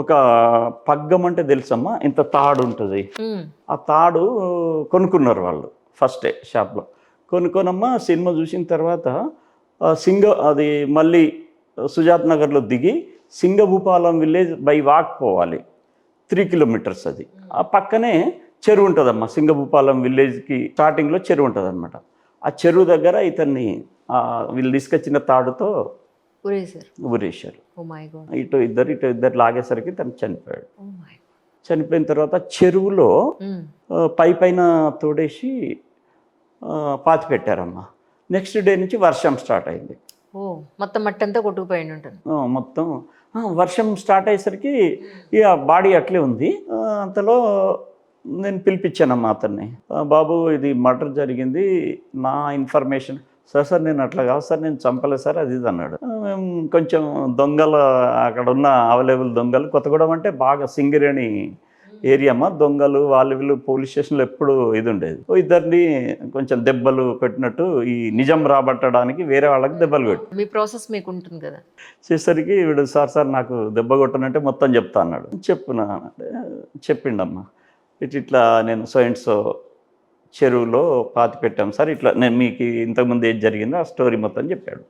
ఒక పగ్గం అంటే తెలుసమ్మా, ఇంత తాడు ఉంటుంది. ఉమ్, ఆ తాడు కొనుక్కున్నారు వాళ్ళు ఫస్టే షాప్లో. కొనుక్కోనమ్మా సినిమా చూసిన తర్వాత అది మళ్ళీ సుజాత్ నగర్లో దిగి సింగభూపాలం విలేజ్ బై వాక్ పోవాలి. 3 కిలోమీటర్స్ అది. ఆ పక్కనే చెరువు ఉంటుందమ్మా. సింగభూపాలం విలేజ్కి స్టార్టింగ్లో చెరువు ఉంటుంది అనమాట. ఆ చెరువు దగ్గర ఇతన్ని వీళ్ళు తీసుకొచ్చిన తాడుతో ఉరేసారు. ఊరేశారు. ఓ మై గాడ్. ఇటు ఇద్దరు లాగేసరికి తను చనిపోయాడు. Oh my God. చనిపోయిన తర్వాత చెరువులో ఉమ్, పైన తోడేసి పాతి పెట్టారమ్మా. నెక్స్ట్ డే నుంచి వర్షం స్టార్ట్ అయింది. ఓ మొత్తం మట్టి అంతా కొట్టుకుపోయి ఉంటుంది. మొత్తం వర్షం స్టార్ట్ అయ్యేసరికి ఇక బాడీ అట్లే ఉంది. అంతలో నేను పిలిపించానమ్మా అతన్ని. బాబు ఇది మర్డర్ జరిగింది, నా ఇన్ఫర్మేషన్. సార్ నేను అట్లా కాదు సార్, నేను చంపలేదు సార్, అది ఇది అన్నాడు. మేము కొంచెం దొంగలు అక్కడ ఉన్న అవైలబుల్ దొంగలు, కొత్తగూడెం అంటే బాగా సింగరేణి ఏరియా అమ్మా. దొంగలు వీళ్ళు పోలీస్ స్టేషన్లో ఎప్పుడు ఇది ఉండేది. ఇద్దరిని కొంచెం దెబ్బలు పెట్టినట్టు ఈ నిజం రాబట్టడానికి వేరే వాళ్ళకి దెబ్బలు పెట్టి మీ ప్రాసెస్ మీకు ఉంటుంది కదా. చేసరికి వీడు సార్ నాకు దెబ్బ కొట్టనంటే మొత్తం చెప్తా అన్నాడు. చెప్పునా అంటే చెప్పిండమ్మా. ఇట్లా నేను సో అండ్ సో చెరువులో పాతి పెట్టాం సార్, ఇట్లా నేను మీకు ఇంతకుముందు ఏది జరిగిందో ఆ స్టోరీ మొత్తం చెప్పాడు.